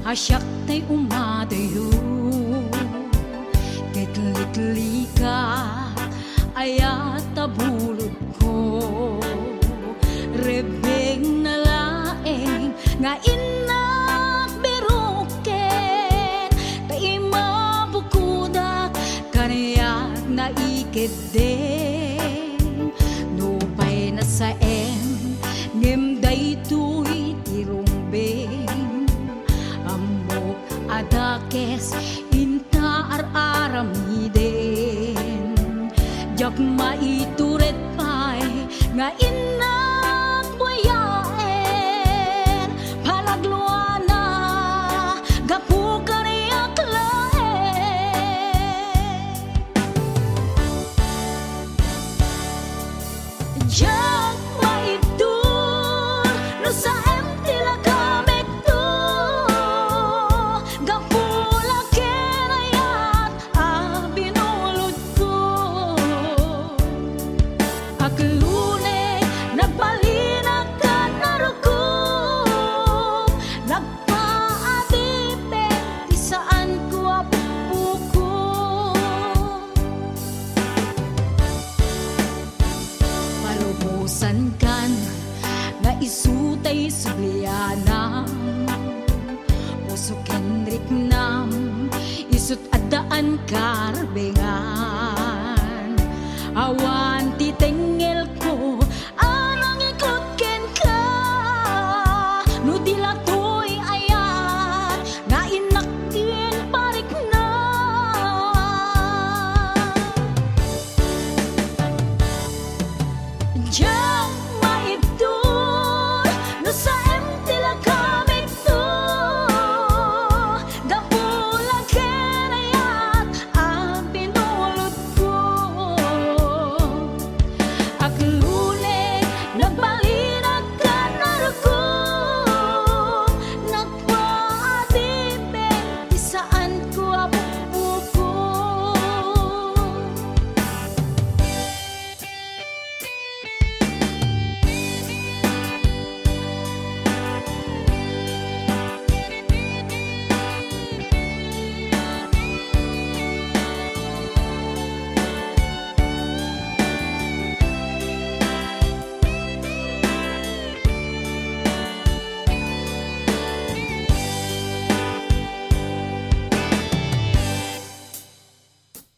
Asyak tay umadayo Kitlikli ka ayat tabulod ko Rebeng na laeng nga inak biruken Tay mabukudak kanayak na ikeden Nupay na sa ngem daytoy tirumbeng Amok adakes inta aramiden Jak maituret pay nga inak buyaen Palagluana gapu kaniyak laen Jak maitur no sa tila kamek to Gapula kenayat binulod ko Aklune nagbalinag ka narukom Nagpaadipe di saan ko apuko Palubusan kan na isutay sublianam Puso kenrik nam isut adaan karbengan Awan titengel ko anang ikot ken ka No dilatoy ayat nga inaktin parik na Diyan maibdur no sa tila kamig to Gapula kenayat binulod ko Aklune nagbalinag ka narukom Nagpaadipe di saan ko apupuko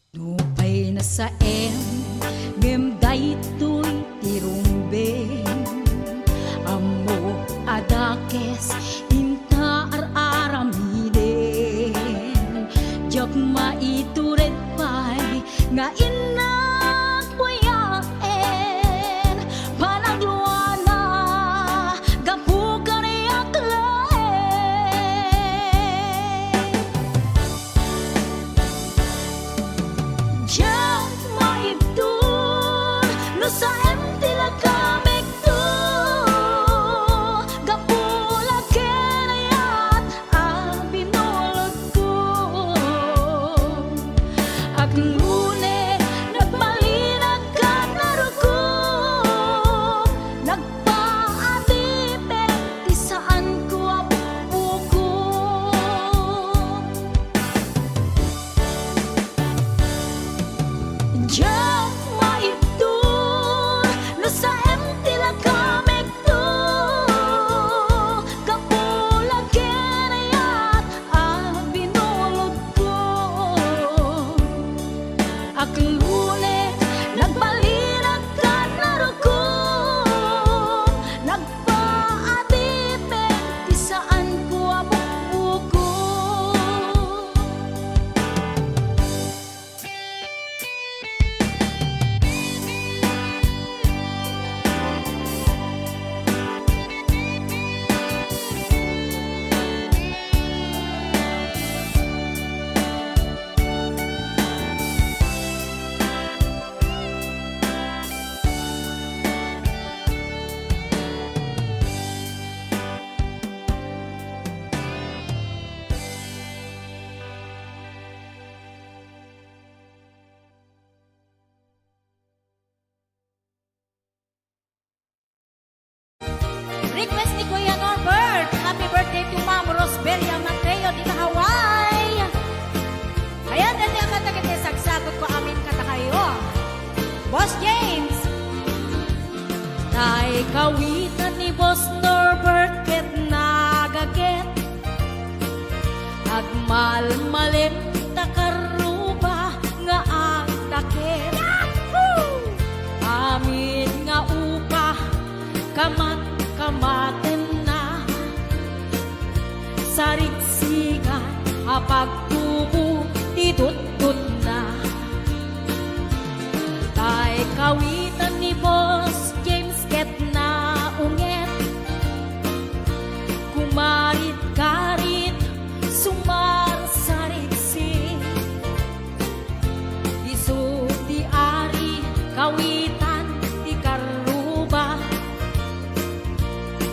Nupay na sa ngem daytoy tirumbeng Amo adakes inta aramiden Jak maituret pay nga inak buyaen Panagluana gapu kaniyak laen Jak maibdur no sa tila kamek to Gapula kenayat binulod ko Aklune nagbalinag ka narukom Nagpaadipe di saan ko apupuko Diyan maibdur no sa tila kamek to Gapula kenayat binulod ko Aklune nagbalinag ka narukom Nagpaadipe di saan ko apupuko Request ni Kuya Norbert. Happy birthday to Ma'am Rosbelia Mateo. Tay kawitan ni Boss Norbert ket nagaget agmalmalem takaruba nga ang dakit. Amin nga upa kamat-kamaten na sarigsigan apagtubo ditutut na. Tay kawitan ni Boss James ket na unget kumarit-karit sumar sarigsi isu di ari kawitan di karuba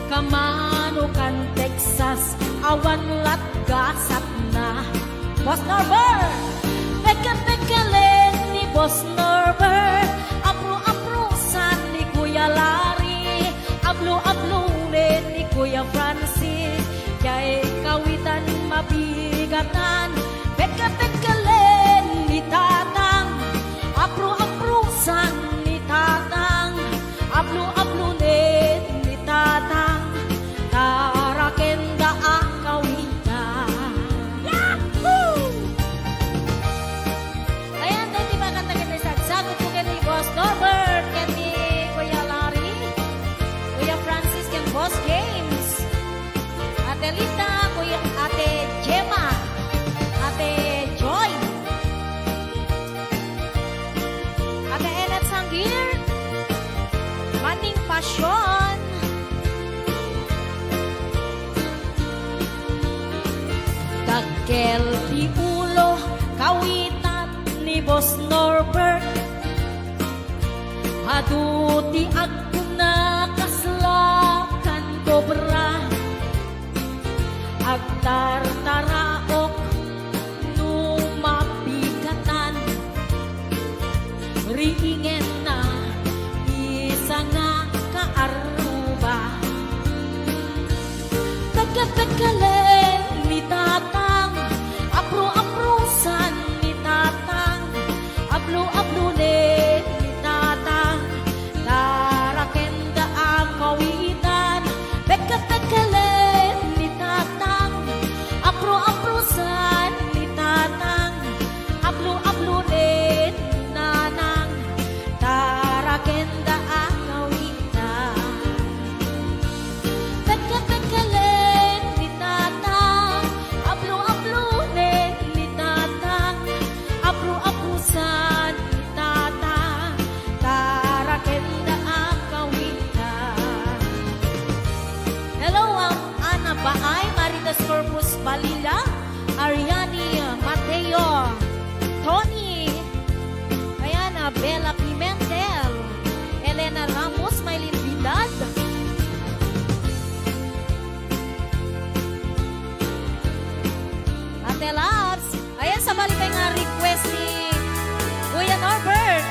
kamanukan Texas awan latgasat na. Boss Norbert peka-pekalen ni Boss Norbert apro-aprosan ni Kuya Larry ablo-ablunin ni Kuya Francis kay kawitan mabigatan peka-pekalen ni Tatang apro-aprosan ni Tatang ablo-ablunin ni Tatang tarakenda ang kawitan. Yahoo! Ayan, dahil di ba kantagin na sagot ko kay Boss Norbert, kay ni Kuya Larry, Kuya Francis, kay Boss James, Ate Lita, Kuya Ate Gemma, Ate Joy, Ate Enet Sanggir, Maning Pasyon, Dagkel di ulo kawitan ni Boss Norbert aduti agkuna kaslakan kobra agtartaraok numapigatan riingen na isa nga kaaruba tagkatagkalen ni Tatang apro-aprosan ni Tatang ablo-ablunin ni Tatang tarakenda ang kawitan peka-pekalen ni Tatang apro-aprosan ni Tatang ablo-ablunin ni Nanang tarakenda ang kawitan peka-pekalen ni Tatang ablo-ablunin ni Tatang apro-aprosan ni Tatang tarakenda ang kawitan. Hello, Ana Baay, Maritas Corpus Balila, Ariani Mateo, Tony, ayan, Bella Pimentel, Elena Ramos, Maylin Vidal, Ate Labs, ayan, sa balik nga request ni Kuya Norbert,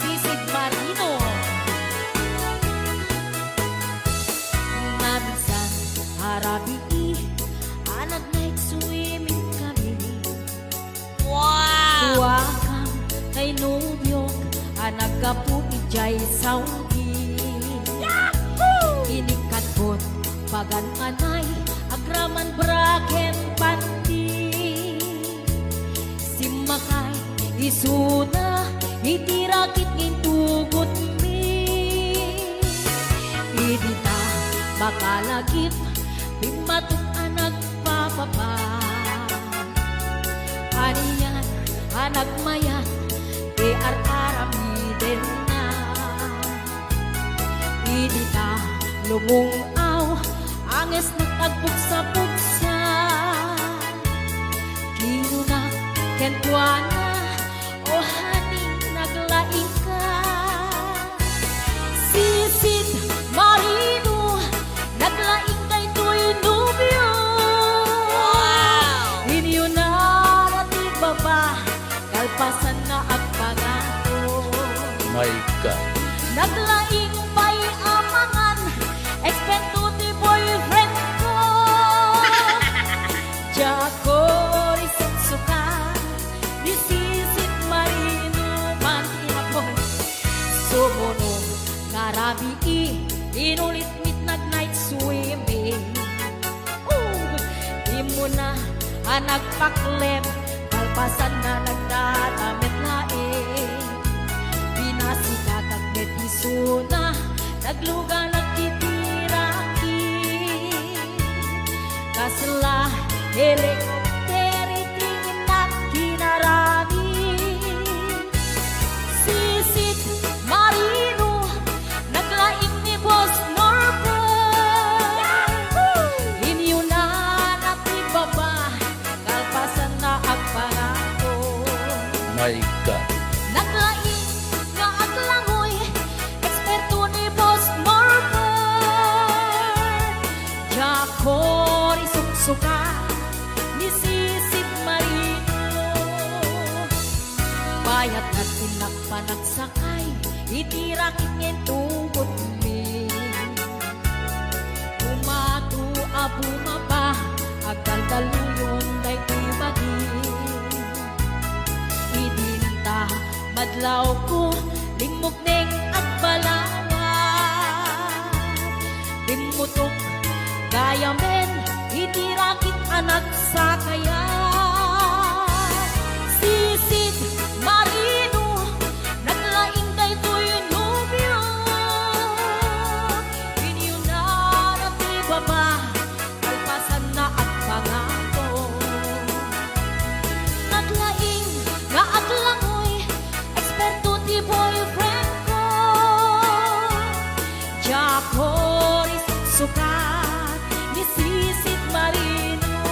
Sisig Marino, Nabisan, Arabi, anak night swimming kami. Wow! Tuwakang kay Nubyo, anak kapu ijay Saudi. Yahoo! Inikatbot, pagan anay, agraman braken pati. Simakay, isuna, itirakit ngintugot mi. Idita, bakalagip, bimatok anak papapa. Aniyan, anak mayan, arami din na. Idita, lumungaw, anges nagtagbuksa-buksa. Kinuna, kentuana, o haning naglaing ka. Sisid Marino, naglaing kay Tuy Nubyo. Inyo na natin baba, kalpasan na ang pagato. My God. Naglaing pa'y amangan, ekspento ti boyfriend ko. Jako riset suka, disisit marino man ihapon. Sumo Inulit nag-night swimming. Di mo na nagpaklep, kalpasan na nagdadamit laing. Pinasika kag betisuna, nagluga nagtitiraki. Kasla helikopteri tingin na kinarami. Sisit marino, naglaing ni Boss Norbert. Inyo na natibaba, kalpasan na ang pangako. My God. Naglaing nga aglangoy, eksperto ni Boss Norbert. Jacori suksuka, ni Sisit Marino. Bayat na tinakpanagsakay, itirakit ngayon tungkot mi. Umatu abumaba, agdaldaluyon na itibagin. Idinta, madlaw ko, lingmok neng agbalawat. Bimutok, gaya men, itirakit anak sa kaya. Sisit Marino, naglaing daytoy nubyo. Inyo na natibaba, kalpasan na at pangako. Naglaing nga aglangoy, eksperto ti boyfriend ko. Jacori sukat ni Sisit Marino.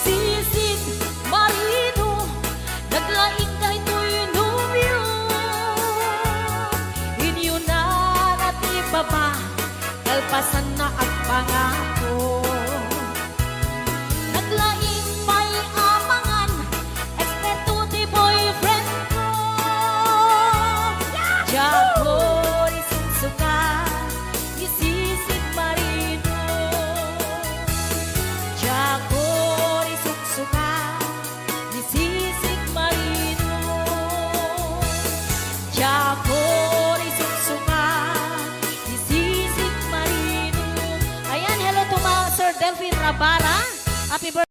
Sisit Marino, naglaing daytoy nubyo. Inyo na natibaba, kalpasan na at pangako. Naglaing may amangan, eksperto ti boyfriend ko. Jacori suksukan, ni Sisit Marino. Jacori suksukan, ni Sisit Marino. Jacori suksukan, ni Sisit Marino. Ayan, hello to Sir Delphine Rabara. Happy birthday.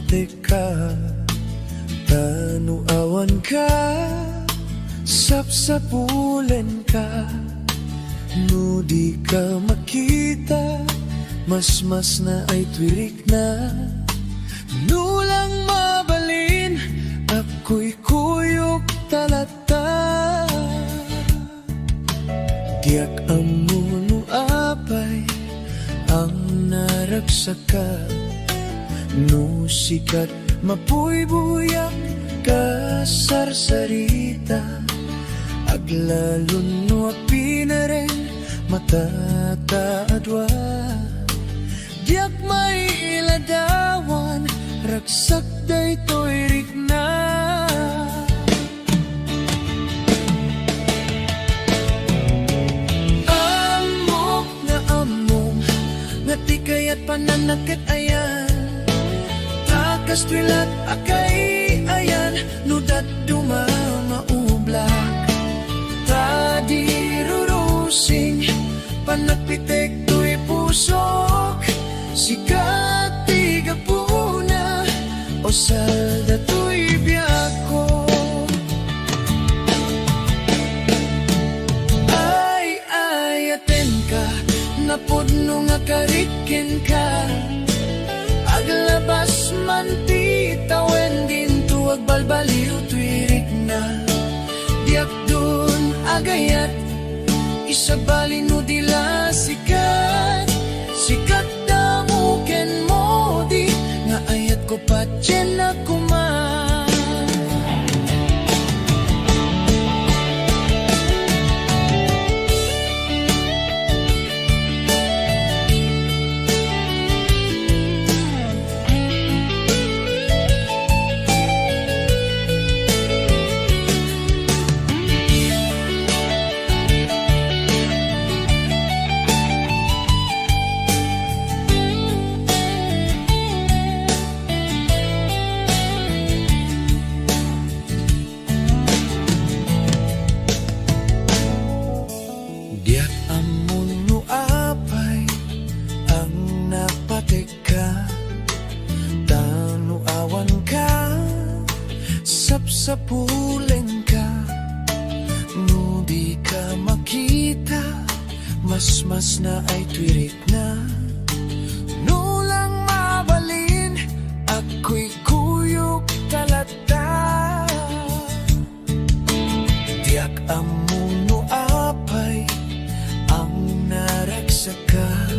teka, tanuawan ka, sapsapulen ka. No di ka makita, mas na ay twirik na. Nulang mabalin, ako'y kuyok talata. Diyak amuno apay, ang naragsaka. No sikat mapuy-buyak ka sarsarita. Aglalon no pinaren matataadwa. Diyak may iladawan, ragsak daytoy rikna. Amok na among, ngati kaya't pananakit ayan. Takas twilat akay ayan, nudat dumamaublak. Tadirurusing, panagpitek to'y pusok. Sikat tigapuna, o salda to'y biyako. Ay, aten ka, napudno nga karikin ka. Aglabas man ti tawen din tuwag balbaliw tuwirik na. Diyak dun agayat, isabalin no dila sikat. Sikat damuken mo di, nga ayat ko patyen na kuman. Diyak amuno apay, ang napateka. Tanuawan ka, sapsapulen ka. No di ka makita, mas na ay twirik na. No lang mabalin, ako'y kuyok talata. Diyak amuno apay, ang naragsaka.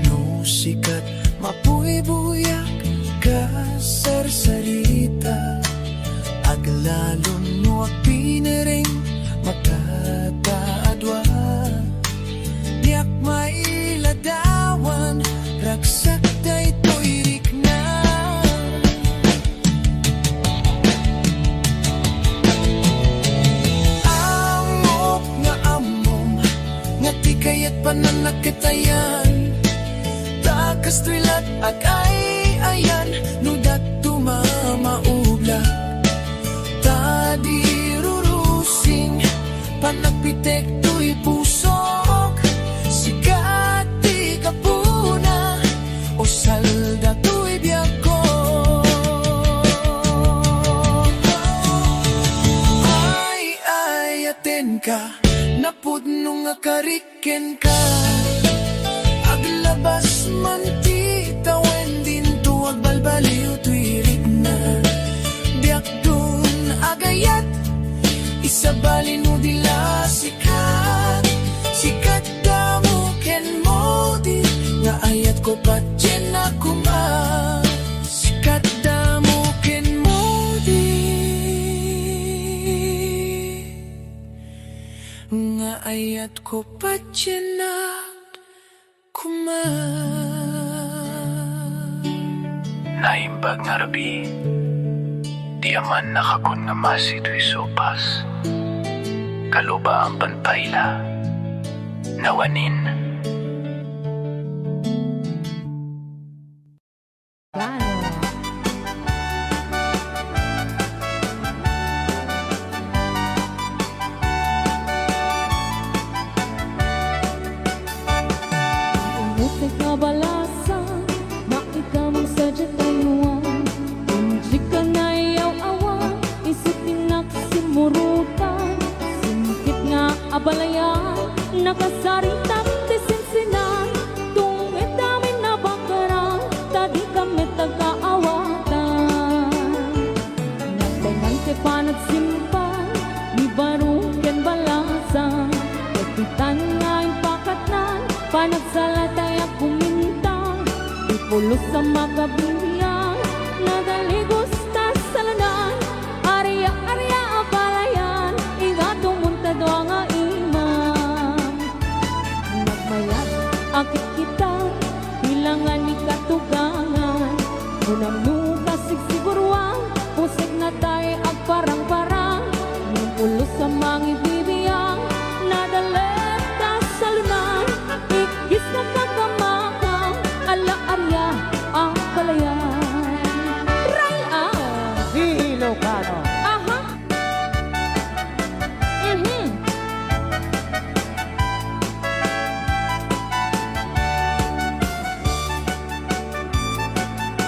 No sikat mapuy-buyak ka sarsarita. Aglalon no pinering matataadwa. Diyak mailadawan, ragsak daytoy rikna. Amok nga among, ngati kaya't pananakit ayan. Takas twilat agay ayan, nudat dumamaubla. Tadirurusing, panagpitek to'y pusok. Sikat di kapuna, o salda to'y biyako. Ay, aten ka, napudno nga kariken ka. Aglabas man ti tawen din tuwag balbaliw tuwirik na. Diyak dun agayat, isabalin mo dila sikat. Sikat damuken mo di, nga ayat ko patyen na kuman. Sikat damuken mo di, nga ayat ko patyen na kuman. Naimbag nga rabi, di aman nakakun nga masito'y sopas. Kaluba ang panpayla, nawanin. Plano. Umutik na balasan, maikamang sadya tayuan. nagsimurutan, singkit nga abalayan, nakasaritang tisinsinan, tungit namin na bakaran, tadi kami tagkaawatan. Nagtengan te panagsimpan, ni baruken balasan, kapitan nga impakatnan, panagsalatay at kumintang, ipulos sa makabiyang, nadaligos ta sa lanan, arya-arya abalayan, ingatong muntado nga imam. Nagmayat, akit kita, hilangan ni katugangan, unang nuka sigsiguruan, pusik na tayo ag parang-parang, nupulos sa mga ibibiyang, nadalit ta sa lunan, ikis na kakamakang, ala-arya ang palayan. Right out! Ilocano. Aha! Mhm!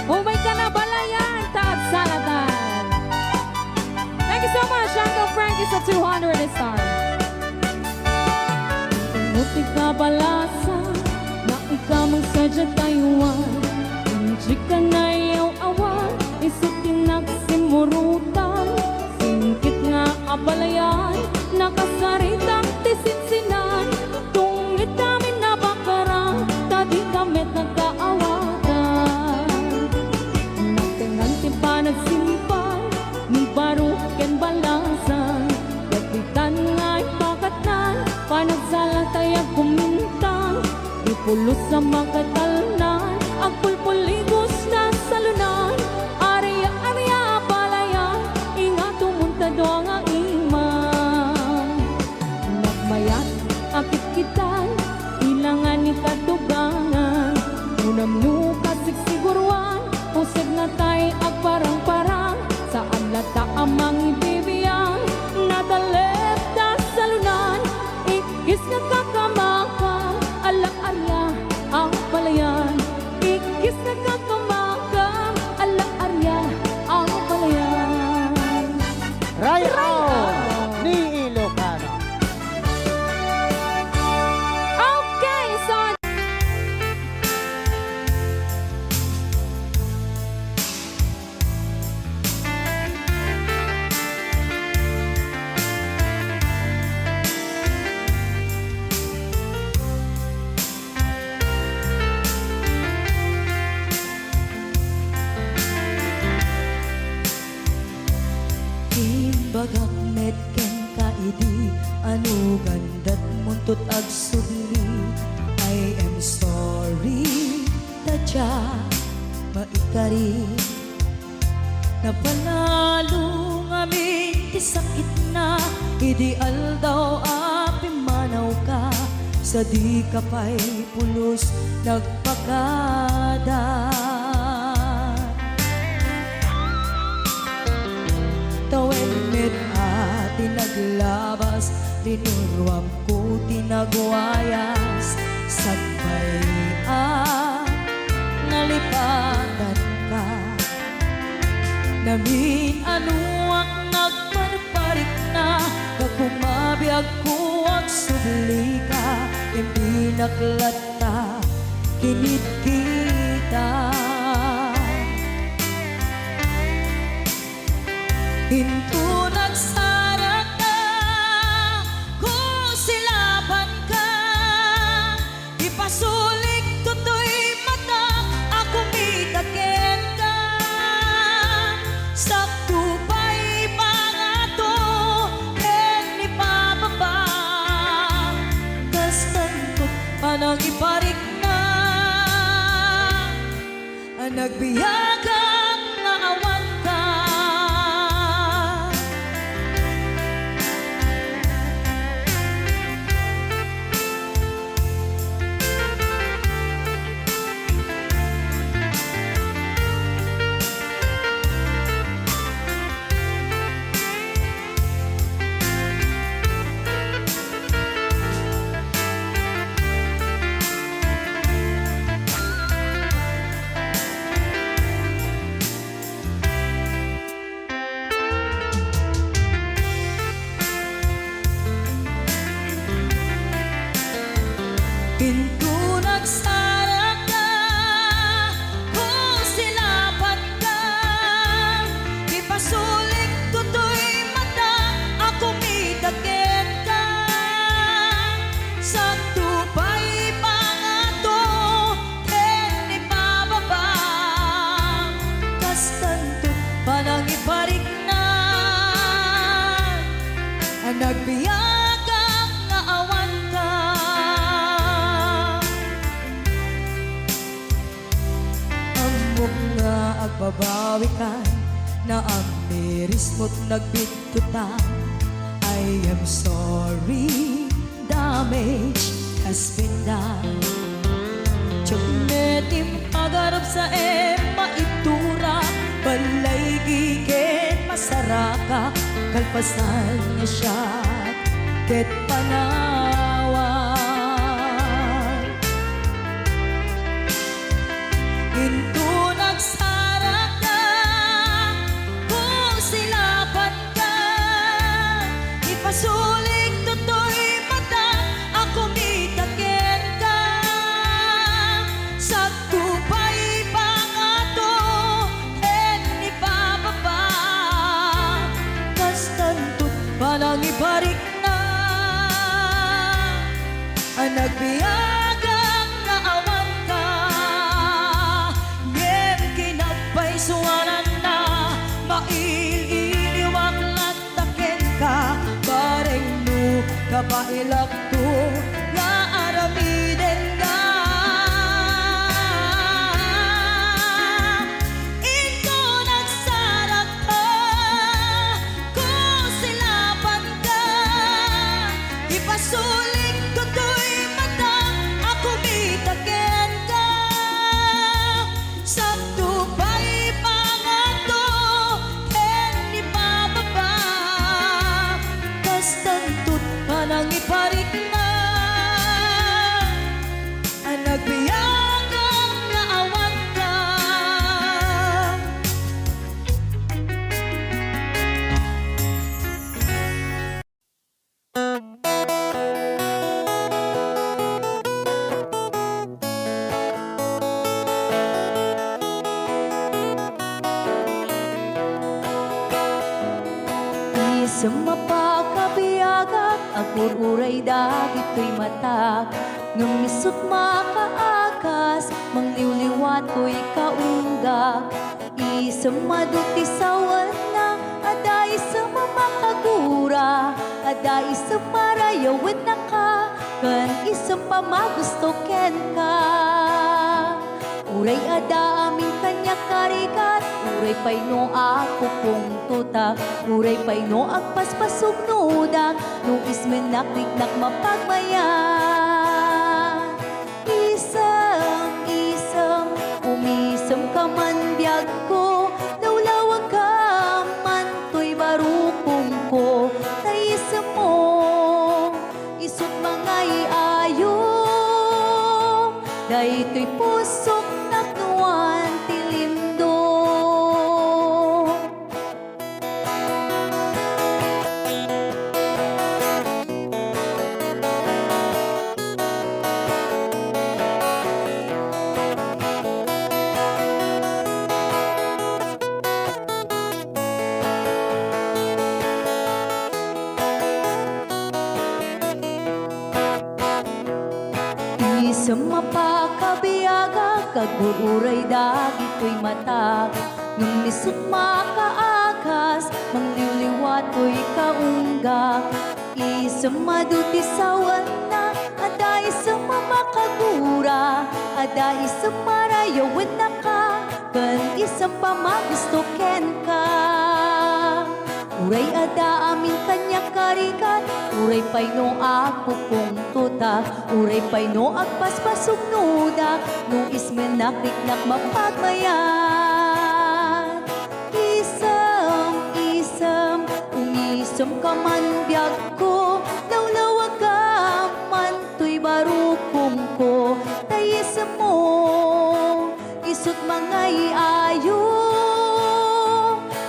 Humay ka na balayan, taag salatan. Thank you so much, Uncle Frankie sa 200 star. Inutik ka balasa, na ikaw mong sadya tayuan. Hindi ka na iyaw awan, isutin nagsimurutan. Singkit nga abalayan, nakasaritang tisinsinan. Tungit namin na bakaran, tadi kami nagkaawatan. Nagtengan tipa nagsimpan, ni baruken balasan. Kapitan nga ipakatnan, panagsalatay at kumintang. Ipulos sa makatalnan, ang pulpuligos na salunan, arya-arya palayan, ingato muntado nga imam. Nagmayat, akit kitan, ilangan ni katugangan, unam nuka sigsiguruan, pusig na tayo ag parang-parang, saan lata amang ibibiyang, nadalip na salunan, ikis na kakamakang, ala-arya ang palayan, ikis na kakamakang, ala-arya ang palayan. Rayon ni Ilocano. Okay, so Bagak medken kaidi anu gandat muntut ag sudli I am sorry tadya maikari napanalo ngamin ti sakit na ideal daw api manaw ka sa di kapay pulos nagpakada. Tawenid at tinaglabas, tinuruam ko tinagwayas, sagbay nalipatan ka. Namin anuak nagparparik na, kagumabiyag ko ang subli ka, hindi naklata, kinit kita. Hinto nagsarag na kung silaban ka, ipasulik tutoy mata ako mitaken ka. Sakto pa'y pangato ken ni pababa, kastantot panang iparik na, nagbiyagang nga awan ka. nagbiyagang nga awan ka. Amok nga agbabawi ka na ang miris mo't nagbitutan. I am sorry, damage has been done. Tiyagnetim agarap sa maitura, balay gigit masaraka, kalpasan niya siya ket panawan. Into nagsarak ka, kung silapat ka, ipasulik toto'y mata, ako mitakin ka. Sa tupay pangato, ni bababa, kastantut panang ibarik na, ang nagbiyagang na awan ka. Ngem kinagpaisuanan na, maililiwag lataken ka, bareng no kapailak to, nga aramiden ka. Ito nagsarak ka, kung silapan ka, ipasulik toto'y mata, ako mitaken ka. Sa tupay pangato, ni bababa, kastantut panang iparik na, ang nagbiyagang na awan ka. Isang mapakabiyagak, agur-uray dagito'y matag, ngamisot makaakas, mangliwliwat ko'y kaunggak. Isang madutisawan na, ada isang mamakagura, ada isang marayawin na ka, kan isang pamagusto ken ka. Uray ada aming kanya karikat, uray pay no ako kong tutak, uray pay no agpaspasog nudak, no ismen nakliknak mapagmayan. Isam, umisam ka man biyag ko, lawlawag ka man to'y barukong ko, taisam mo, isot mga iayo, dahito'y pusok naknuan tilimdo. Isang mapakabiyaga, kagururay dagito'y matag, nung misut makaakas, mangliwliwat ko'y kaunggak. Isang madutisawan na, ada isang mamakagura, ada isang marayawin na ka, kan isang pamagusto ken ka. Uray ada amin kanya karikat, uray pay no ako kong tutak, uray pay no agpaspasog nudak, no ismen nakliknak mapagmayan. Isam, umisam ka man biyag ko, lawlawag ka man to'y barukong ko, tayisam mo, isut mga iayo,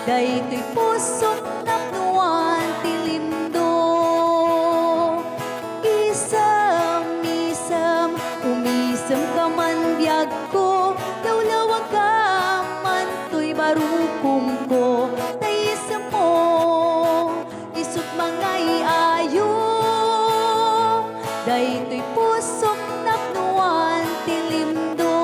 dahito'y pusok naknuan tilimdo. Isam, umisam ka man biyag ko, lawlawag ka man to'y barukong ko, tayisam mo, isut mga iayo, dahito'y pusok naknuan tilimdo.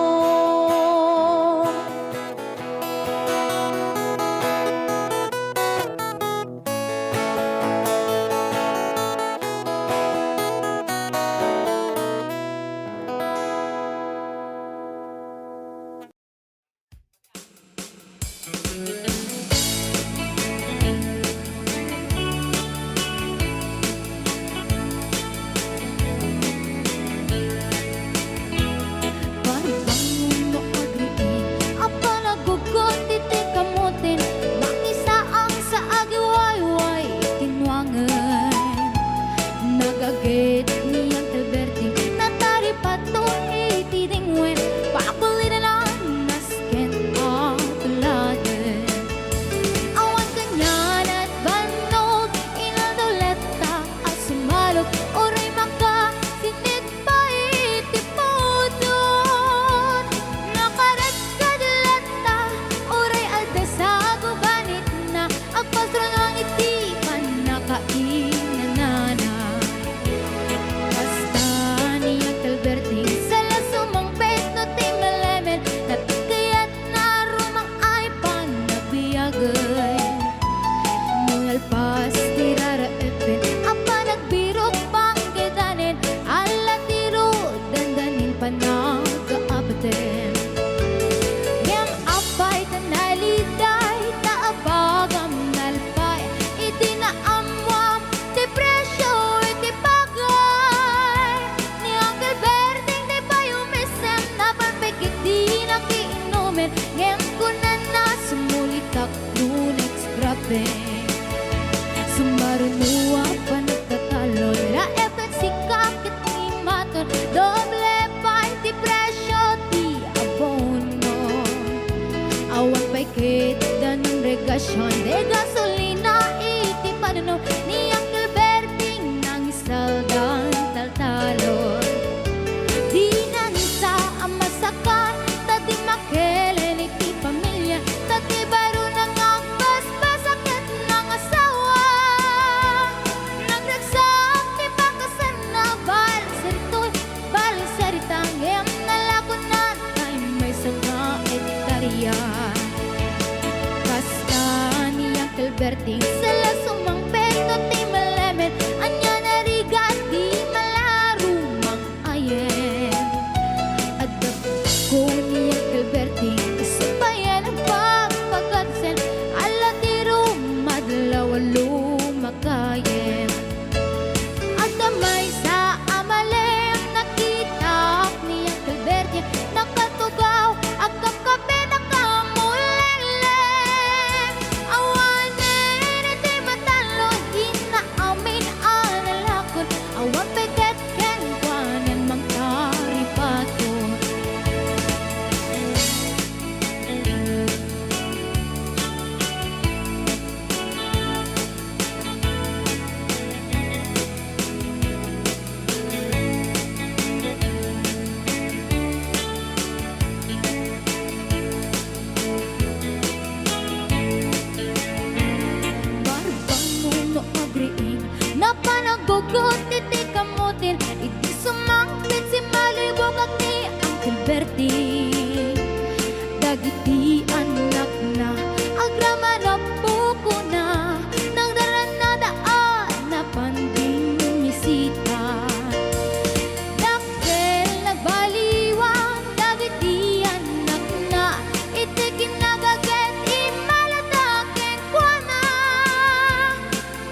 sugriin na panagugot iti kamutin iti sumangpit si malibog at ni Uncle Bertie dagiti anak na agrama na buko na nang daranadaan na panding misita dakkel nagbaliwan dagiti anak na iti kinagaget imalataken kwa na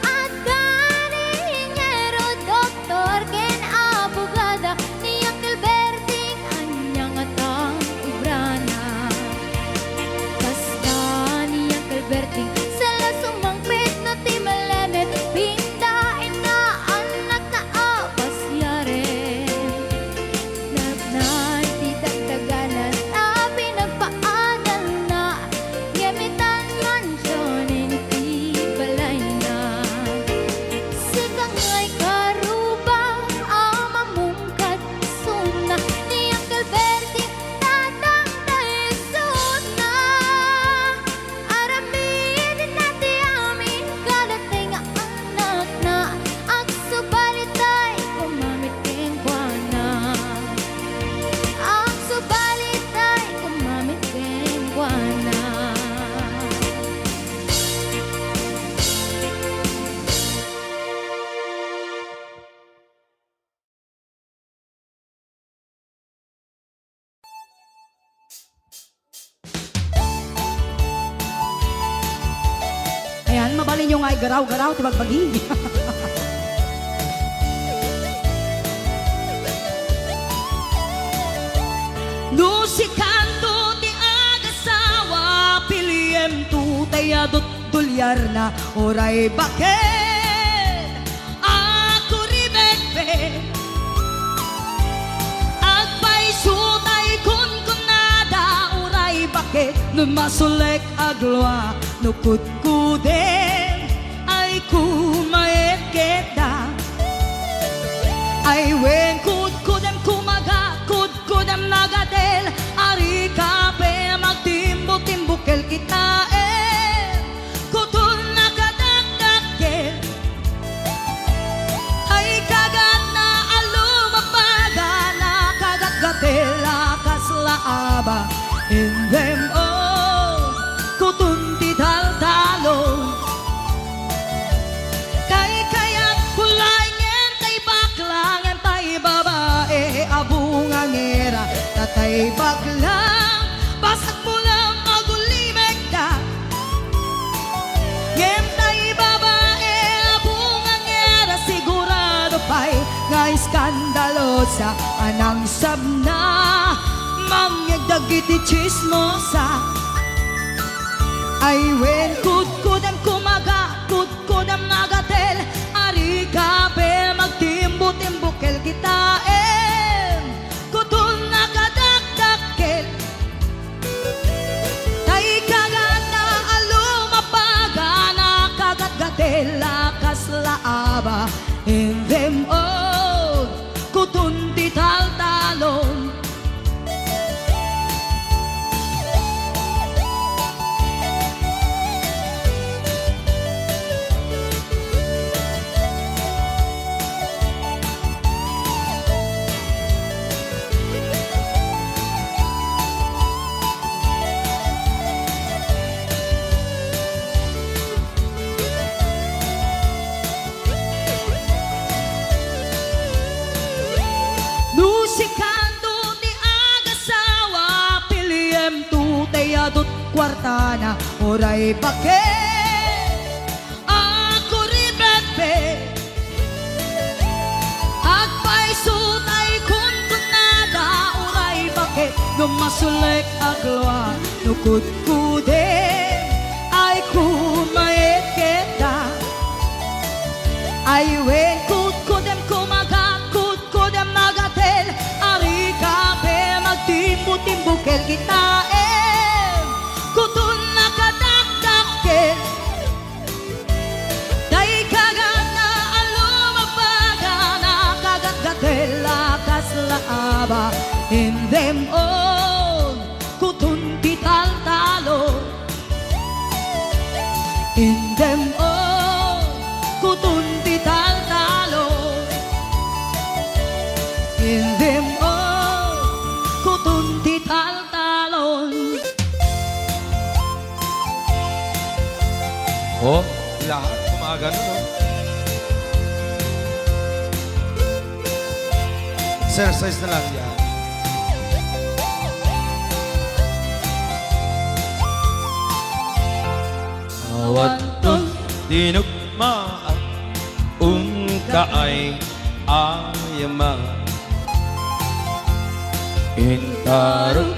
at kaningero doktor ken abogada ni Uncle Berting anyang atang ibrana basta ni Uncle Berting sala sumangpit no ti malemet pindain na anak na apasyare nagnay ti dagdaganan na pinagpaadal na gamitan mansyonin ti balay na sikang ngay karuba amamungkad suna ni Uncle Berting tatang taisod na aramin nati amin kadating anak na ag subalitay kumamit ken kuana ag subalitay kumamit ken kuana Ayan, mabalin nyo nga garaw-garaw, tibagbagi. No si kanto ti agasawa, piliem tu tayadot tulyar na oray bakit. Ako ribetbe, agpaisutay kun kunada oray bakit. Numasulek agloa, nukudkuden ay kumayet kita ay wen kudkudem kumaga kudkudem nagadel ari kape magtimbo-timbukel kita kutun nakadagdagkel ay kagat na alumapaga na kagat-gatel akaslaaba in them all kutun ti taltalon kay kayak kulay ngen tay baklang en tay babae abungangera tatay baklang basag mo lang magulimeg ka ngen tay babae abungangera sigurado pa'y nga iskandalosa anang sabna mangyagdagiti chismosa ay wen kudkudem kumaga kudkudem nagatel ari kape magtimbo-timbukel kita kutun nakadagdagkel tay kagat na alumapaga na kagat-gatel akaslaaba in them all kutun ti taltalon. Nusikando ti agasawa piliem tu tayadot kwartana oray bakit ako ribetbe agpaisutay kun kunada oray bakit numasulek agloa nukudkuden ay kumayet kita ay wen kudkudem kumaga kudkudem nagatel ari kape magtimbo-timbukel kita kutun nakadagdagkel day kagat na alumapaga na kagat-gatel akaslaaba in them all kutun ti taltalo in them all kutun ganun, no? Exercise na lang yan. Awatun tinugmaan Unka ay ayama Intaro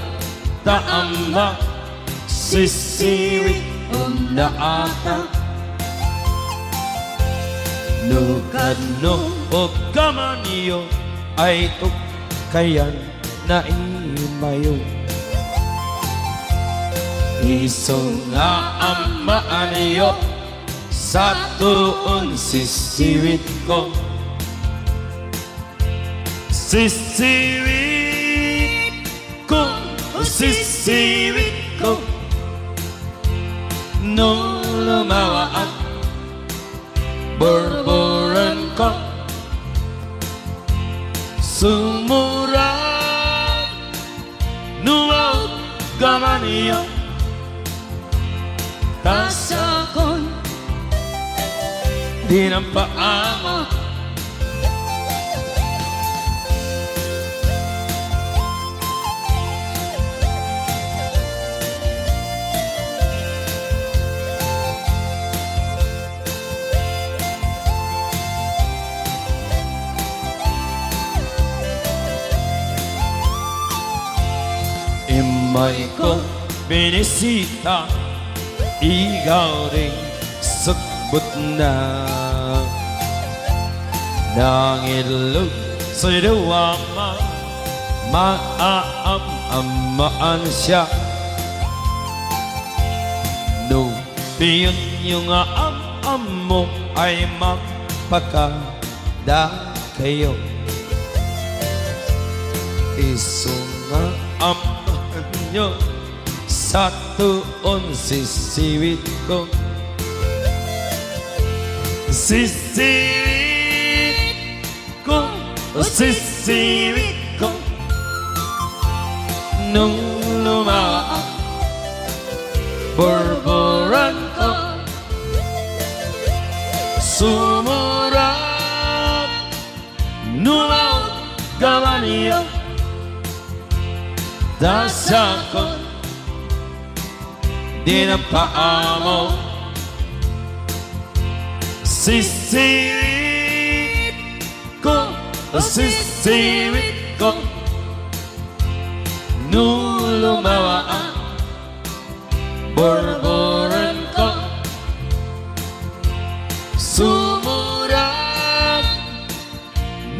taama Sisiwi na ata Nukano o kamaniyo Ay kayan na imayo Isong nga amaan niyo Sa tuon sisiwit ko Sisiwit ko Sisiwit ko Nung lumawa at Borboran ko Sumurang Nuwaw gaman niyo Tasakon Di ng paamo Imay ko binisita Ikaw rin sakbot na Nangilog sa'y dawama Maaam-amaan siya No, piyon yung am mo Ay magpakada kayo Isunga amahan nyo Sa tuon sisiwit ko Sisiwit ko Sisiwit ko Nung lumaang Borboran ko Sumurang Numaw gawa niyo Dasakon Di na paamo Sisiwit ko Sisiwit ko Nung lumawa ang Borboran ko Sumurang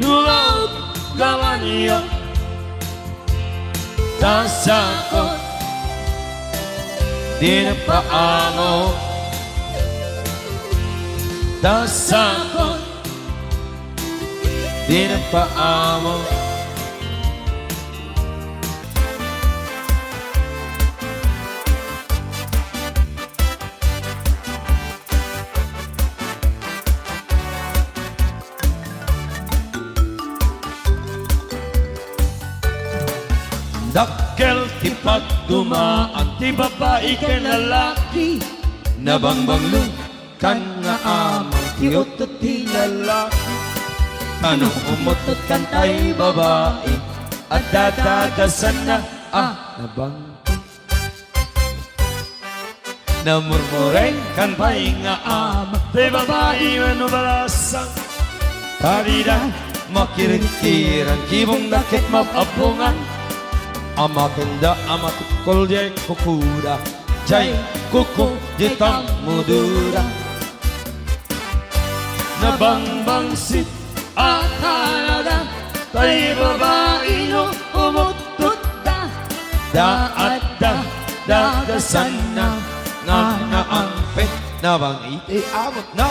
Nuwaw gawa niyo Dasakon Di na paamo Dasakon Di na paamo Dakkel ti pagdumaan ti babae kay lalaki Nabangbanglo kan nga amang ti utot ti lalaki Anong umutot kan tay babae At dadagasan na nabangti Namurmureng kan pay nga amang ti babae manubalasang Tarida makirit-kiran Kibong nakit mapapungan Amakenda amatukol jay kukuda Jay kuku jitang mudura Nabangbangsit akalaga Tay babae no umutut da Daat dagasan na Nga naampet Nabang iti amot na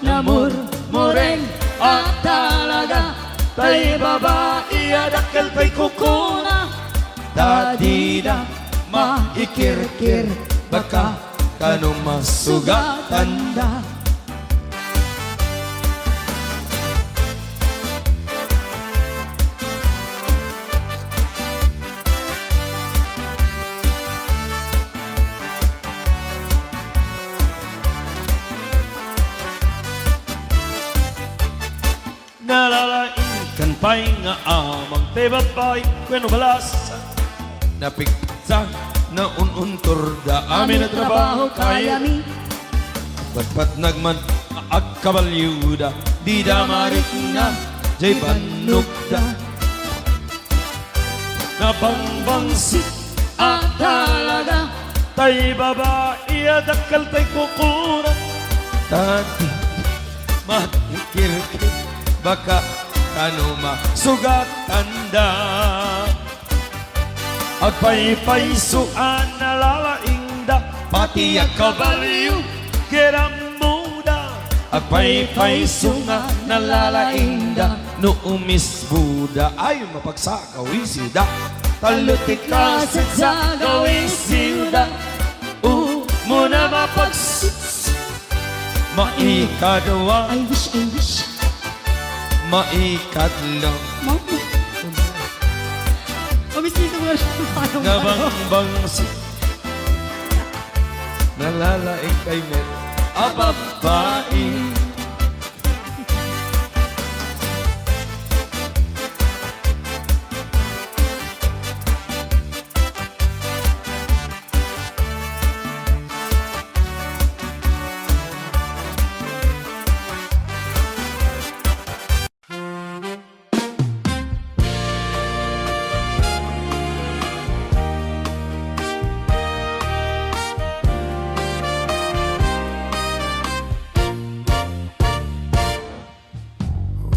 Namurmureng at talaga Tay babae adakal tay kukuna Dadida maikir-kir Baka kanong masugatan da Nalalaing kan pa'y nga amang te babae kweno balasa napigsa na ununtor da amin na trabaho kaya mi Patpat nagman at kabalyuda di damarit na jay panukda Napangbangsit at talaga tay babae at akal tay kukuran Tati matikirkir baka kanuma sugat tanda At paypaysuan nalalaingda pati ang kabalyo Gerang muda At paypaysunga nalalaingda no umis Buda ay mapagsakaw isida talutik kasit sa gawing siuda muna mapagsis maikadwa I wish maikadlo Mabisito mo na siya paano nabangbangsi nalalaing kay Met ababae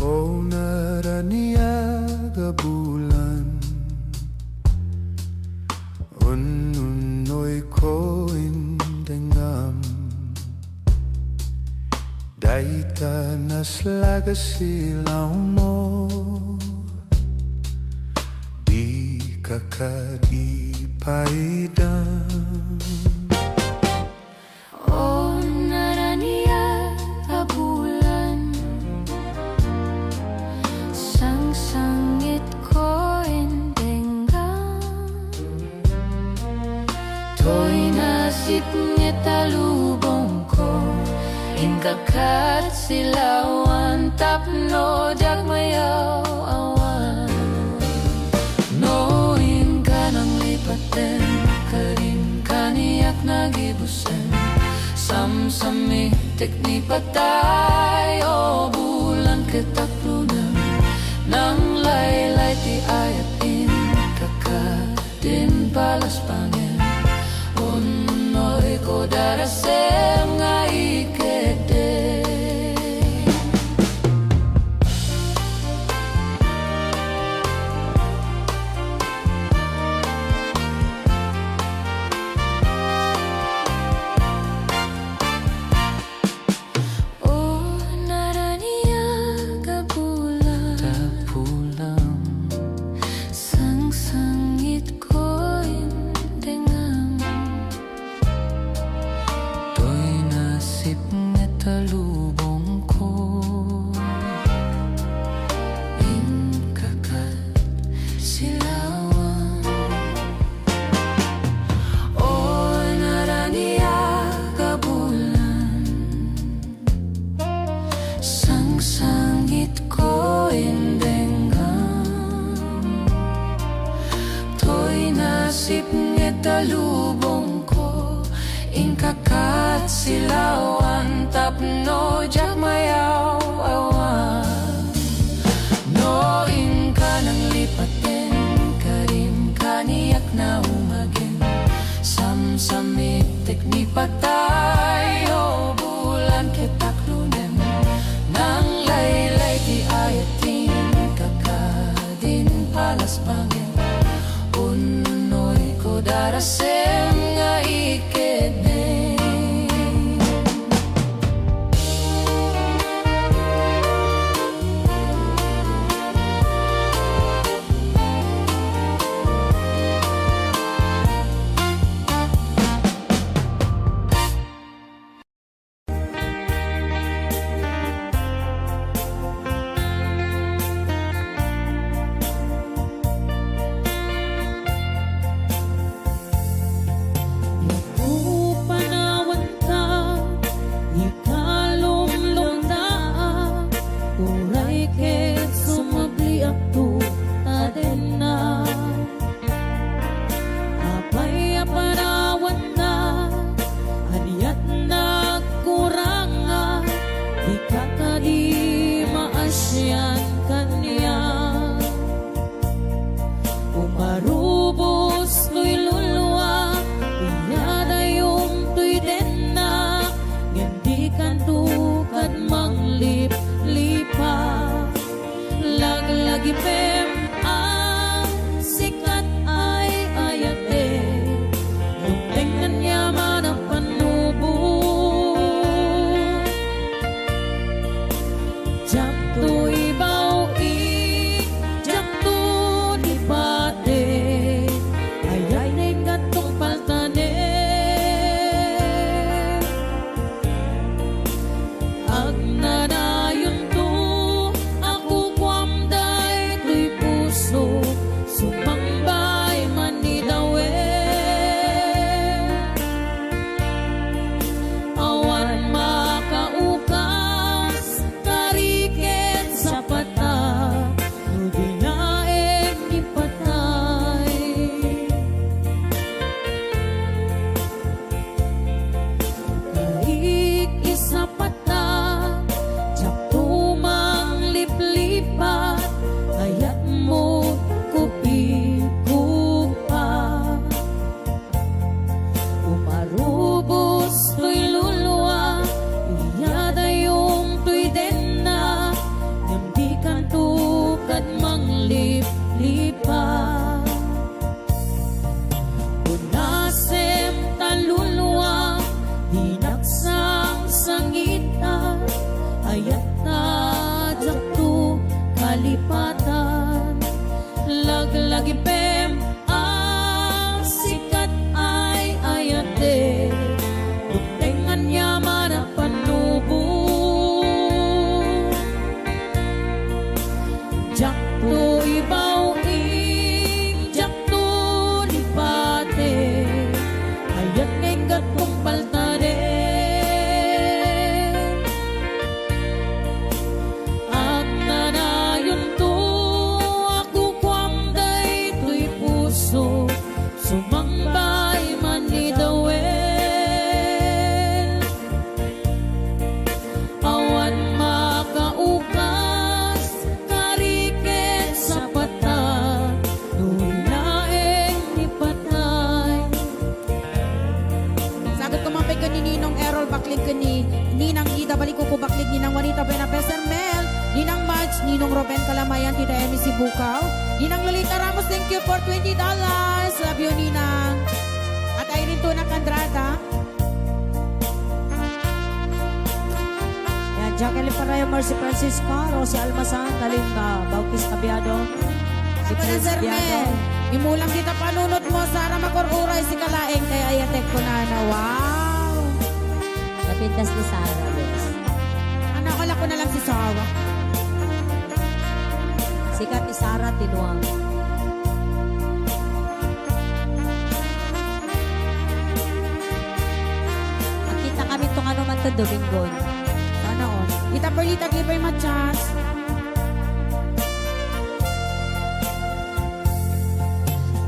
O naraniaga bulan Ununoy ko indengam Daita naslaga silaw mo Di kakadipaidam O naraniaga bulan Sang-sangit ko indengam To'y nasip niya talubong ko Inkakat silawan tapno dagmayaw awan Noin ka nang lipaten Karin kaniyak nagibusen Samsami tekni patay O bulan ketaklunan Nang laylay ti ayatin Kakadin balas pangin Unoy ko darasem nga ikede O naraniaga bulan Pulang Sang-sangit ko indengam To'y nasip nga talubong ko Inkakat silawan O naraniaga bulan Sang-sangit ko indengam To'y nasip nga talubong ko Inkakat silawan tapno jakmayaw awan Noin ka nang lipatin Karim kaniyak na umagin Samsamit tekni patay O bulan ketaklunen Nang laylay di ayatin Kakadin palas pangin Unoy ko darasem nga ikede maasyan kanya. Umarubos tuy luluwa, inyada yung tuy denna, hindi kantukad manglip-lipa. Laglagipem ang sikat ay ayate, yung tingnan niya man ang panubo. Diyak to ibaw diyak to di bate, ayay na gatong paltane. Ag nanayon to, ako kwamday to'y puso, sumambay man ni dawe. Awan makaukas, kariket sa pata, nudinaeng ipatay. Karik isa pata, tiyak tumang liplipat, ayat mo kupi-kupa. Umarubos to'y luluwa, iyada yung to'y denna, hindi kantukad manglip-lipa. Unasem taluluwa, dinaksang sangita, ayat na diyak to kalipatan. Laglagipem ang sikat ay ayate, tutengan niya man ang panubo. Diyak to ibaw diyak to lipate, ayat ngay gatong paltade. Ag nanayon to, ako kwamday to'y puso, sumambay man ni dawel. Awan makaukas, kariket sa pata, nulaeng ipatay. Sagot ko mapay ka ni Ninong Errol, baklig ka ni Ninang Ida, balik ko baklig Ninang Juanita Buena Peser Mel, Ninang Madge, Ninong Ruben Kalamayan, Tita Emi Sibukaw, Ninang Lolita Ramos, thank you for $20. Love you, Ninang. At Irene Tuna Candrada. Yan, Jacqueline Parayo, Mercy Francisco, Rosie Almasan, Dalinda, Baukis Cabiado, si Ito na Prince Sir Mel, Biado. imulang kita panunot mo, Sara Makoruray, si Kalaeng, kay Ayatek ko na. Wow! Napintas ni Sarah, yes. Nakala ko na lang si Sarah. Sikat ni Sarah Tinuang. Nakita kami itong ano man to Domingo. Sana on. Ita Perlita, give her my chance.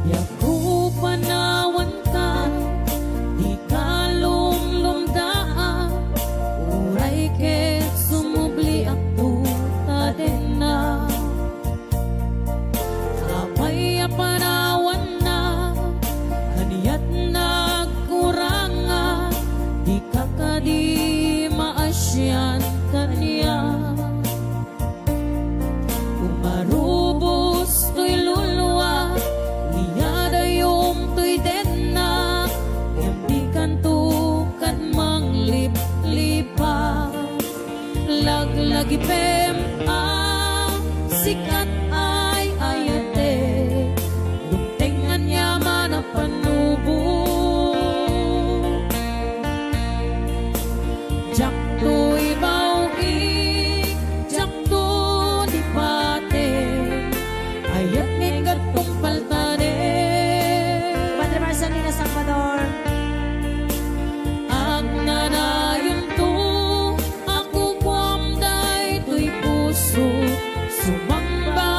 Yaku panawan ka, di ka lumlumdaan, uray ket sumubli ako tadena. Apay panawan na, kaniyat nagkuranga, di ka kadi maasyan kaniya. Umarubos to'y luluwa, niyada yung to'y denna, hindi kantukan manglip-lipa. Laglagipem ang sikat ay ayate, dugtengan niya man ang panubo. Diyak to ibaw diyak to di pate, ayat ngay gatong paltade. Padre Marcelina Salvador, Ang nanayon to, ako kwamday to'y puso, sumamba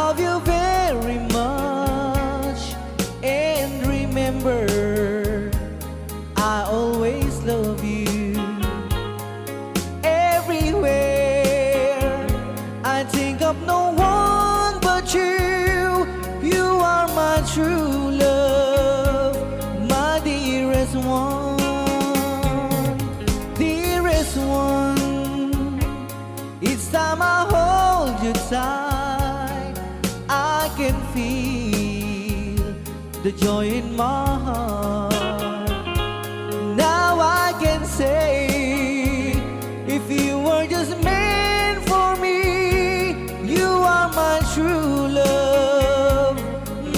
love you very much. And remember, I always love you. Everywhere I think of no one but you. You are my true love, my dearest one, dearest one. Each time I hold you tight, I can feel the joy in my heart. Now I can say, if you were just meant for me, you are my true love,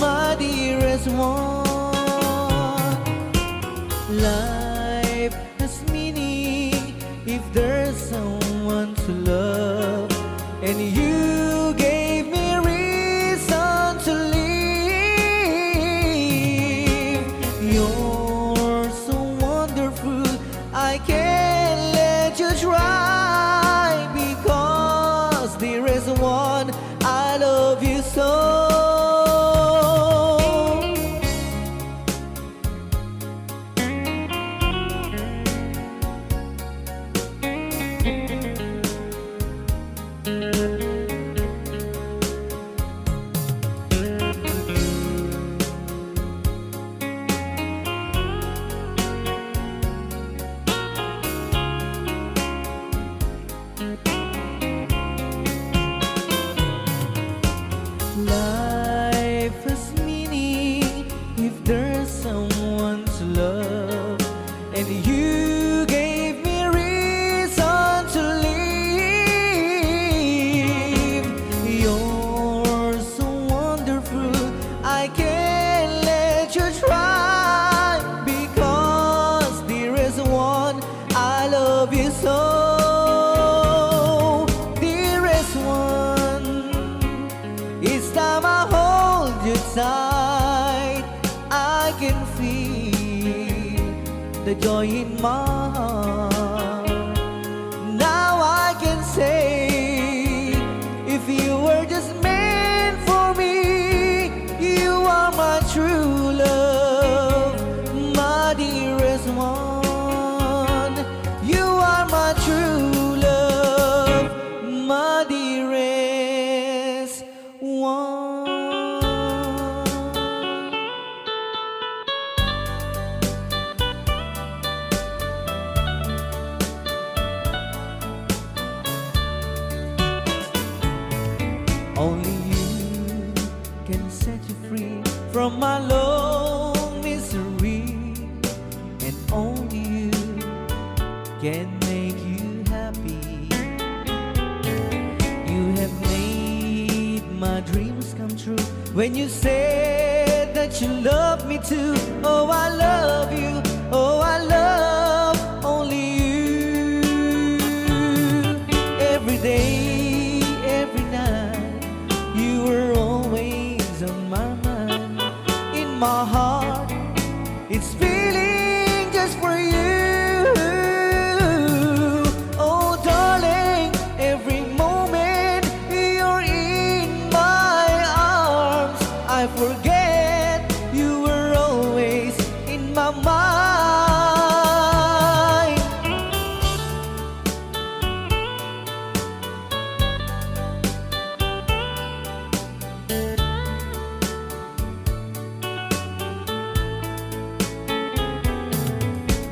my dearest one. Life has meaning if there's someone to love, and you gave me reason to live. You're so wonderful, I can't let you try, because there is one, I love you so. Life has meaning if there's someone to love, and you gave me reason to live. You're so wonderful, I can't let you try, because there is one, I love you so. Dearest one, each time I hold you tight, I can feel the joy in my heart. Now I can say, if you were just meant for me, you are my true love, my dearest one. You are my true love, my dearest one. Only you can set you free from my long misery, and only you can make you happy. You have made my dreams come true when you said that you love me too. Oh, I love you. Oh, I love only you. Every day, every night, you were always on my mind. In my heart, it's feeling just for you. Oh, darling, every moment you're in my arms, I forget you were always in my mind.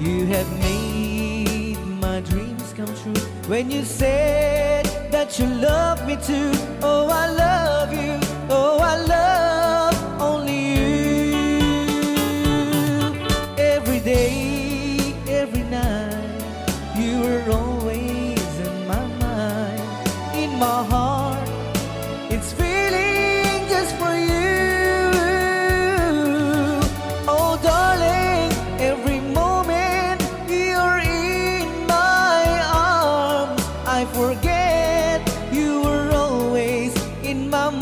You have made my dreams come true when you said that you love me too. Oh, I love you. Oh, I love only you. Every day, every night, you were always in my mind. In my heart, it's feeling just for you. Oh, darling, every moment you're in my arms, I forget you were always in my mind.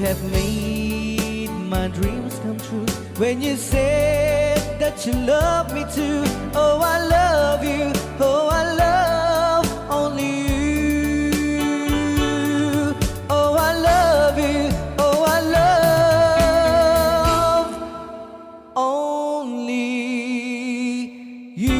have made my dreams come true. When you said that you love me too. Oh, I love you. Oh, I love only you. Oh, I love you. Oh, I love only you.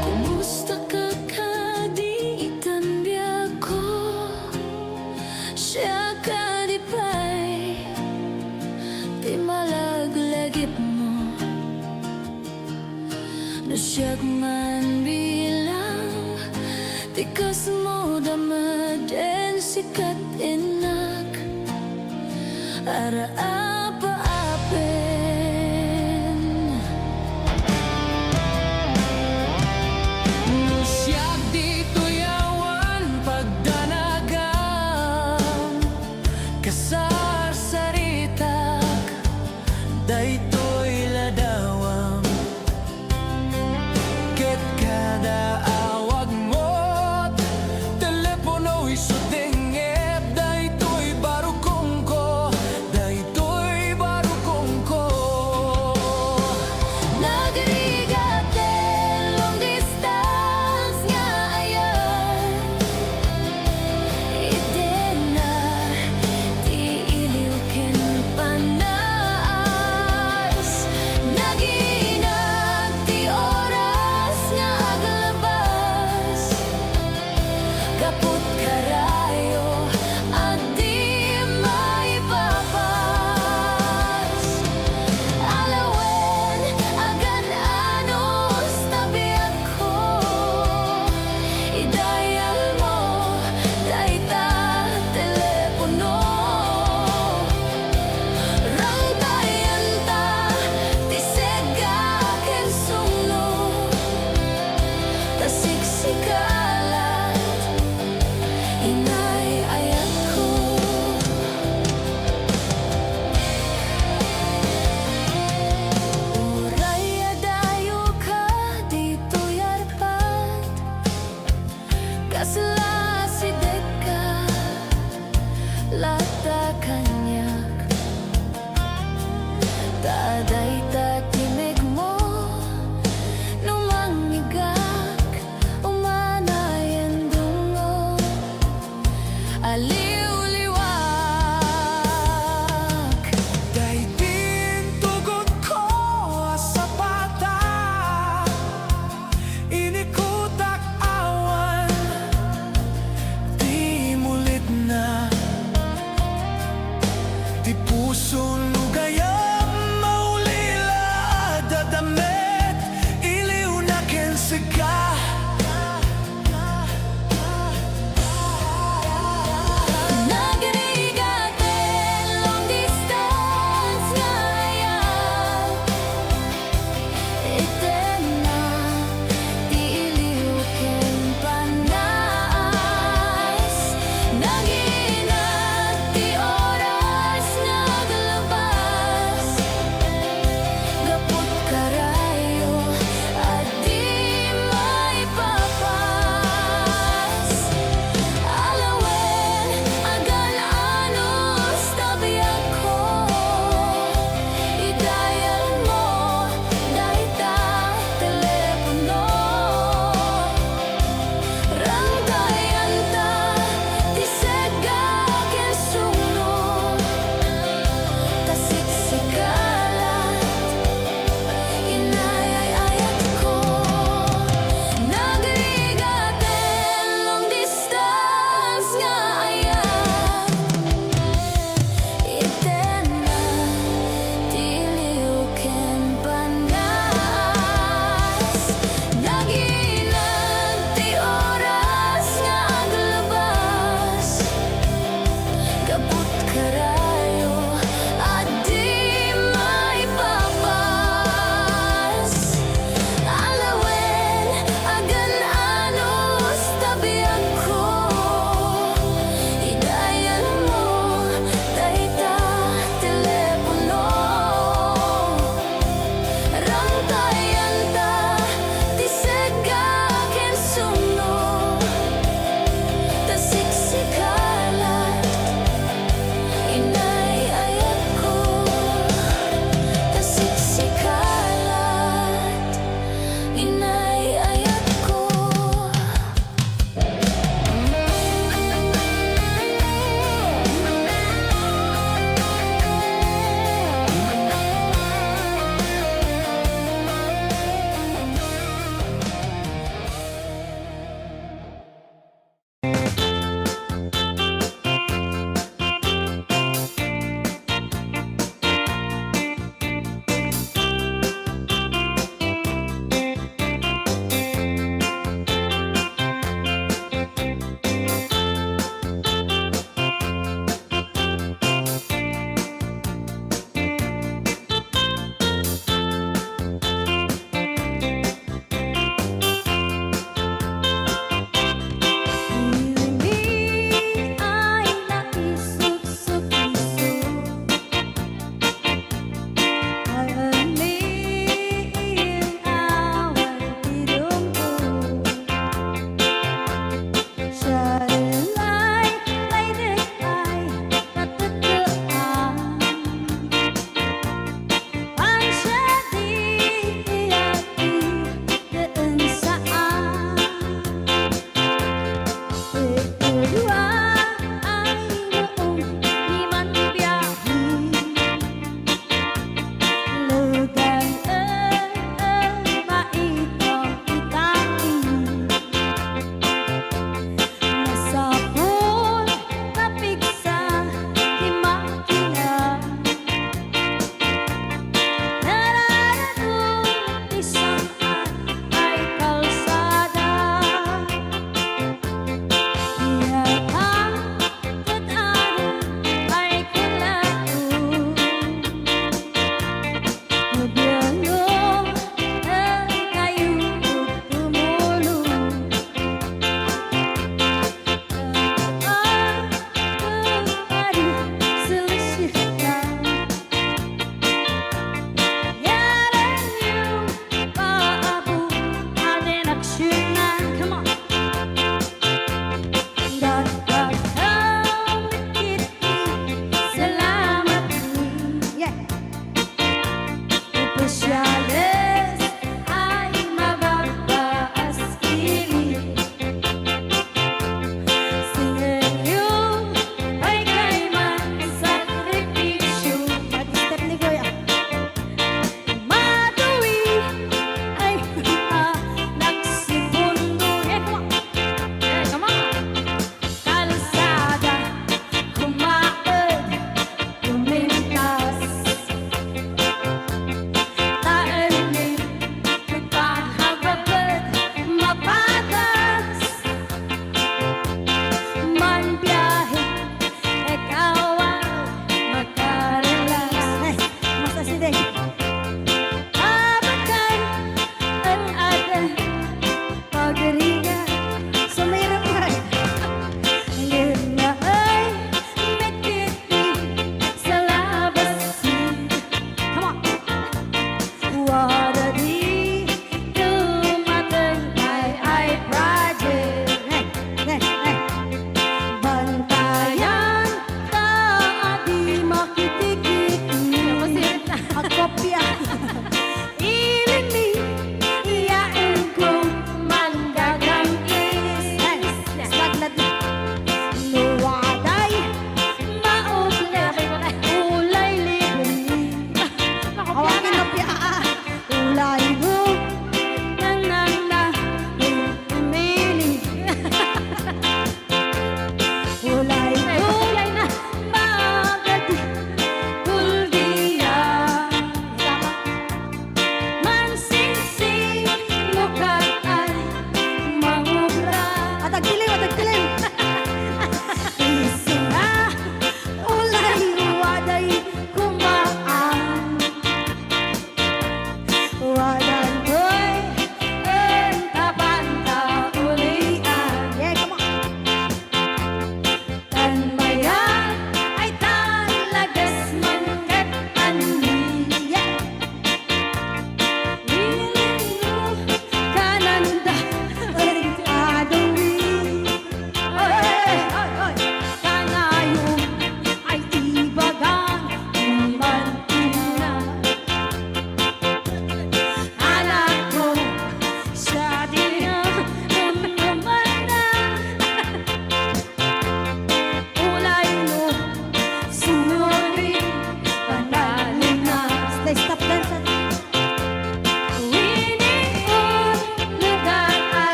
Kumusta ka kadiitan biya ko? Siya ka di pa'y di malaglagip mo. No siyag man bilang tikas mo damaden sikat inak ara apa-apin. Nusyag dito yawan pagdanagang kasar saritak daytoy ladawang ket kada awag mo't telepono isudengep daytoy barukong ko daytoy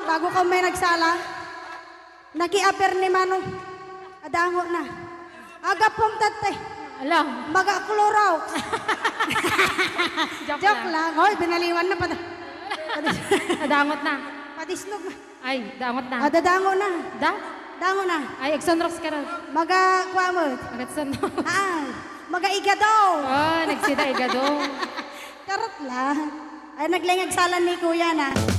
bago ka may nagsala. Nakiaper ni Manong. Adango na. Aga pong tate. Alam. Maga kloraw. Joke Joke lang. Hoy, binaliwan na pa. Dangot na. Patisnog na. Ay, dangot na. Dadango na. Da? Dango na. Ay, Exonrox ka rin. Maga kwamot. Agad sa no. Maga igadaw. Oh, nagsida igado. Karot lang. Ay, naglengag salan ni kuya na.